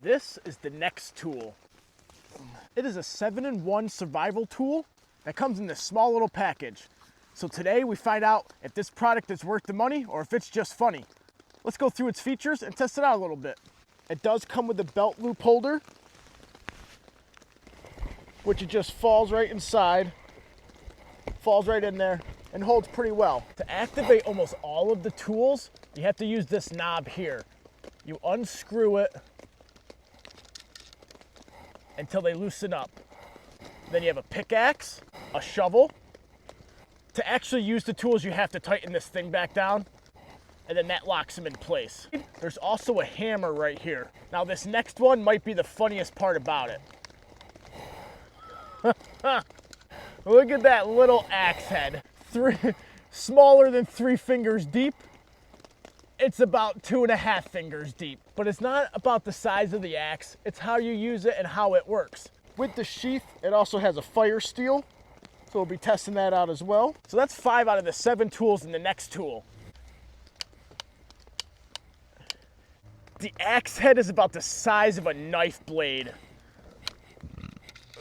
This is the NexTool. It is a 7-in-1 survival tool that comes in this small little package. So today we find out if this product is worth the money or if it's just funny. Let's go through its features and test it out a little bit. It does come with a belt loop holder, which it just falls right inside, falls right in there, and holds pretty well. To activate almost all of the tools, you have to use this knob here. You unscrew it until they loosen up. Then you have a pickaxe, a shovel. To actually use the tools, you have to tighten this thing back down, and then that locks them in place. There's also a hammer right here. Now this next one might be the funniest part about it. Look at that little axe head. Smaller than 3 fingers deep. It's about 2.5 fingers deep. But it's not about the size of the axe, it's how you use it and how it works. With the sheath, it also has a fire steel, so we'll be testing that out as well. So that's 5 out of the 7 tools in the NexTool. The axe head is about the size of a knife blade.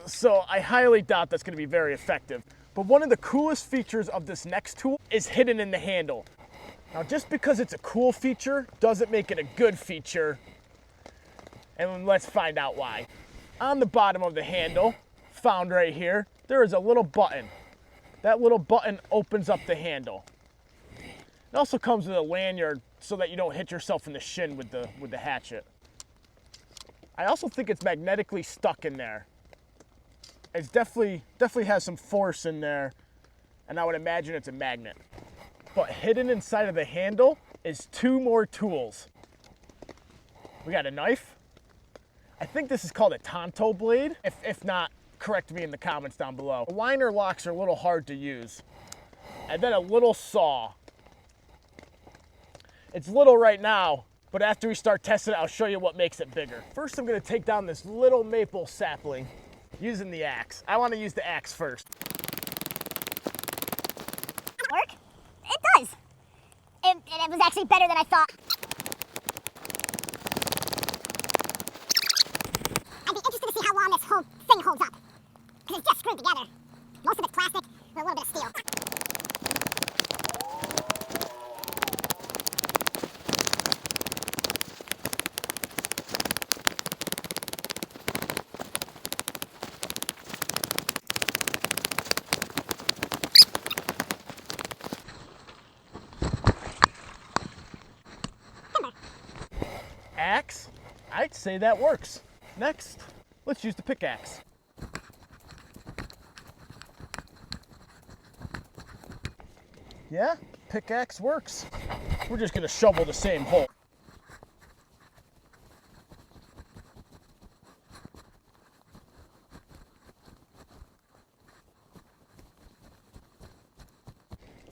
So I highly doubt that's gonna be very effective. But one of the coolest features of this NexTool is hidden in the handle. Now just because it's a cool feature doesn't make it a good feature. And let's find out why. On the bottom of the handle, found right here, there is a little button. That little button opens up the handle. It also comes with a lanyard so that you don't hit yourself in the shin with the hatchet. I also think it's magnetically stuck in there. It's definitely has some force in there, and I would imagine it's a magnet. But hidden inside of the handle is 2 more tools. We got a knife. I think this is called a Tonto blade. If not, correct me in the comments down below. The liner locks are a little hard to use. And then a little saw. It's little right now, but after we start testing it, I'll show you what makes it bigger. First, I'm gonna take down this little maple sapling using the axe. I wanna use the axe first. Work? It does. It was actually better than I thought. I'd be interested to see how long this whole thing holds up. Because it's just screwed together. Most of it's plastic with a little bit of steel. Axe? I'd say that works. Next, let's use the pickaxe. Yeah, pickaxe works. We're just gonna shovel the same hole.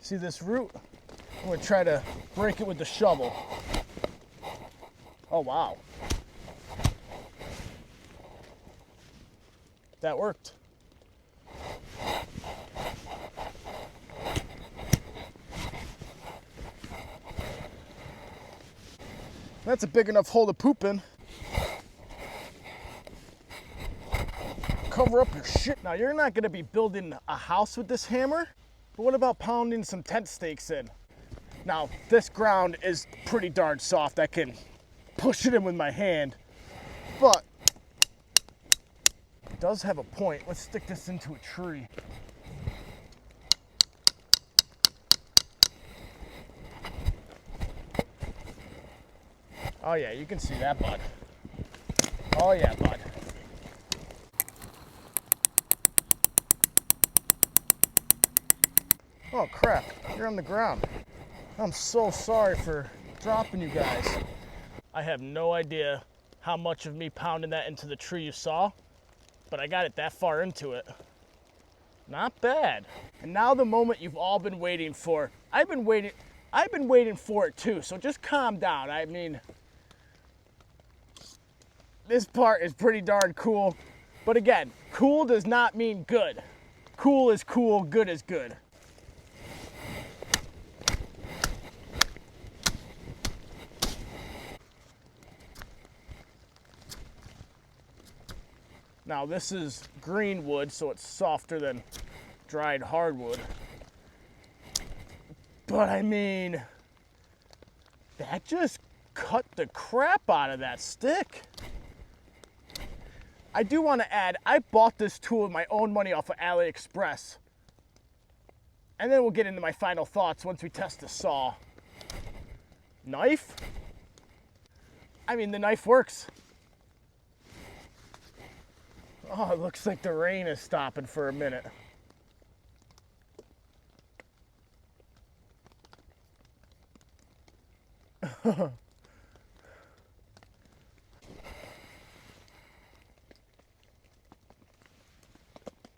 See this root? I'm gonna try to break it with the shovel. Oh, wow. That worked. That's a big enough hole to poop in. Cover up your shit. Now, you're not gonna be building a house with this hammer, but what about pounding some tent stakes in? Now, this ground is pretty darn soft. I can push it in with my hand, but it does have a point. Let's stick this into a tree. Oh yeah, you can see that, bud. Oh yeah, bud. Oh crap, you're on the ground. I'm so sorry for dropping you guys. I have no idea how much of me pounding that into the tree you saw, but I got it that far into it. Not bad. And now the moment you've all been waiting for. I've been waiting for it too, so just calm down. I mean, this part is pretty darn cool, but again, cool does not mean good. Cool is cool, good is good. Now this is green wood, so it's softer than dried hardwood. But I mean, that just cut the crap out of that stick. I do want to add, I bought this tool with my own money off of AliExpress. And then we'll get into my final thoughts once we test the saw. Knife? I mean, the knife works. Oh, it looks like the rain is stopping for a minute.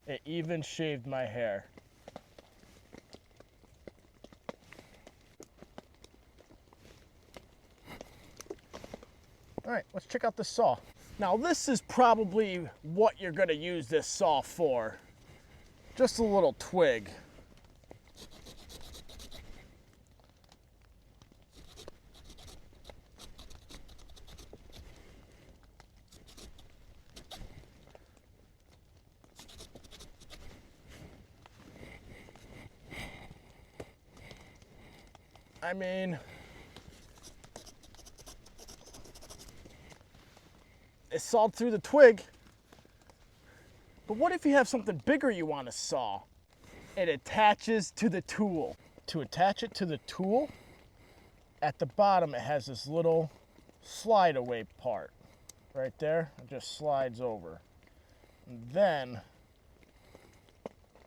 It even shaved my hair. All right, let's check out the saw. Now this is probably what you're gonna use this saw for. Just a little twig. I mean, it sawed through the twig. But what if you have something bigger you want to saw? It attaches to the tool. To attach it to the tool, at the bottom it has this little slide away part. Right there, it just slides over. And then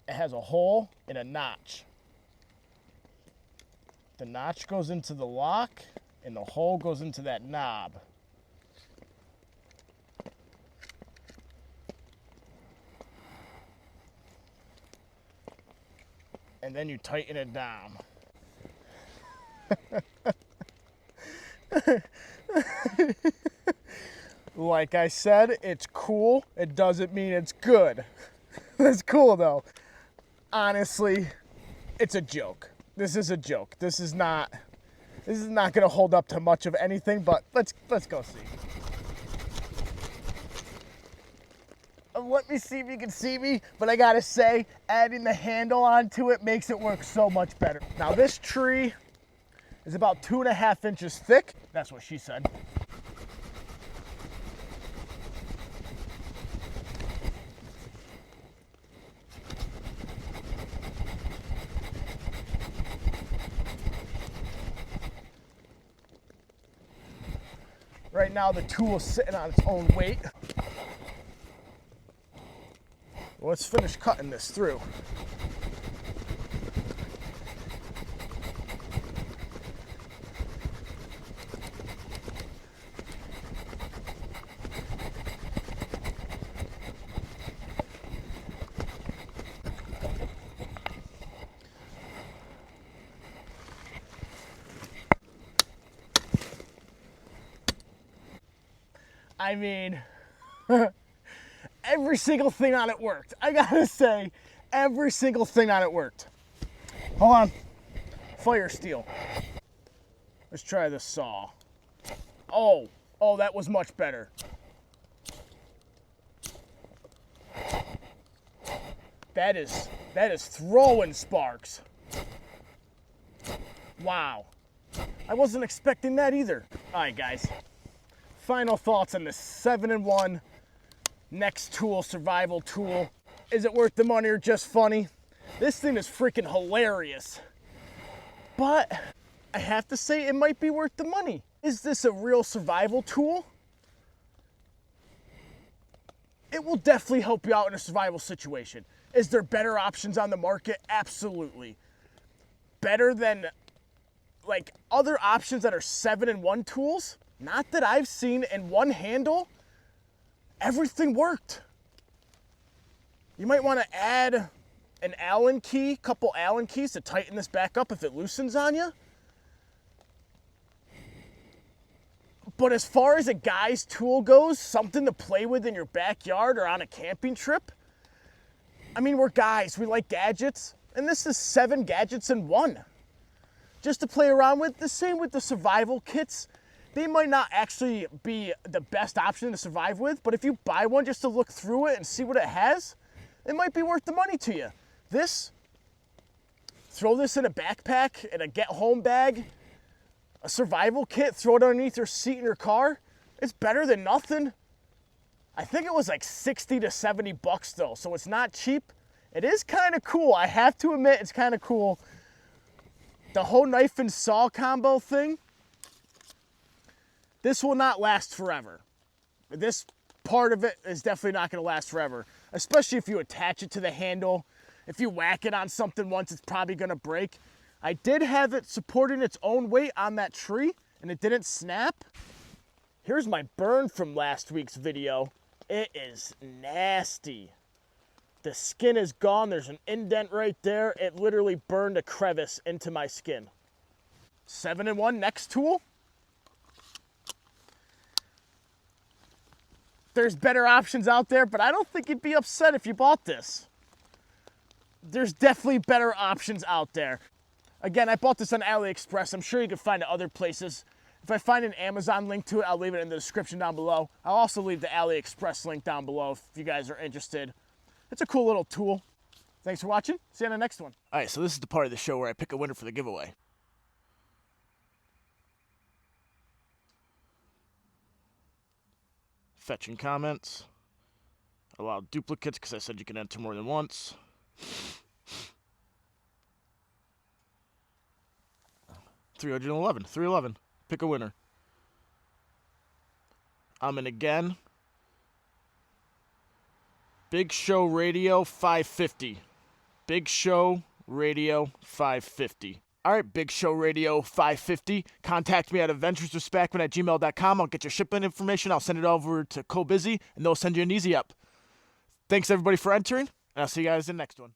it has a hole and a notch. The notch goes into the lock and the hole goes into that knob. And then you tighten it down. Like I said, it's cool. It doesn't mean it's good. It's cool though. Honestly, it's a joke. This is a joke. This is not gonna hold up to much of anything, but let's go see. Let me see if you can see me, but I gotta say, adding the handle onto it makes it work so much better. Now this tree is about 2.5 inches thick. That's what she said. Right now the tool is sitting on its own weight. Let's finish cutting this through. I mean, every single thing on it worked. I gotta say, every single thing on it worked. Hold on. Fire steel. Let's try this saw. Oh, that was much better. That is throwing sparks. Wow. I wasn't expecting that either. All right, guys. Final thoughts on this 7-in-1 NexTool Survival tool. Is it worth the money or just funny? This thing is freaking hilarious. But I have to say it might be worth the money. Is this a real survival tool? It will definitely help you out in a survival situation. Is there better options on the market? Absolutely. Better than like other options that are 7-in-1 tools? Not that I've seen. In one handle, everything worked. You might want to add an Allen key, couple Allen keys to tighten this back up if it loosens on you. But as far as a guy's tool goes, something to play with in your backyard or on a camping trip, I mean, we're guys, we like gadgets, and this is 7 gadgets in one. Just to play around with. The same with the survival kits. they might not actually be the best option to survive with, but if you buy one just to look through it and see what it has, it might be worth the money to you. Throw this in a backpack, in a get-home bag, a survival kit, throw it underneath your seat in your car. It's better than nothing. I think it was like 60 to 70 bucks though, so it's not cheap. It is kind of cool. I have to admit, it's kind of cool. The whole knife and saw combo thing, this will not last forever. This part of it is definitely not going to last forever, especially if you attach it to the handle. If you whack it on something once, it's probably going to break. I did have it supporting its own weight on that tree, and it didn't snap. Here's my burn from last week's video. It is nasty. The skin is gone. There's an indent right there. It literally burned a crevice into my skin. 7-in-1 NexTool. There's better options out there, but I don't think you'd be upset if you bought this. There's definitely better options out there. Again, I bought this on AliExpress. I'm sure you can find it other places. If I find an Amazon link to it, I'll leave it in the description down below. I'll also leave the AliExpress link down below if you guys are interested. It's a cool little tool. Thanks for watching. See you on the next one. All right, so this is the part of the show where I pick a winner for the giveaway. Fetching comments. Allow duplicates because I said you can enter more than once. 311. Pick a winner. I'm in again. Big Show Radio 550. Big Show Radio 550. All right, Big Show Radio 550. Contact me at adventureswithspackman@gmail.com. I'll get your shipment information. I'll send it over to CoBusy, and they'll send you an easy up. Thanks, everybody, for entering, and I'll see you guys in the next one.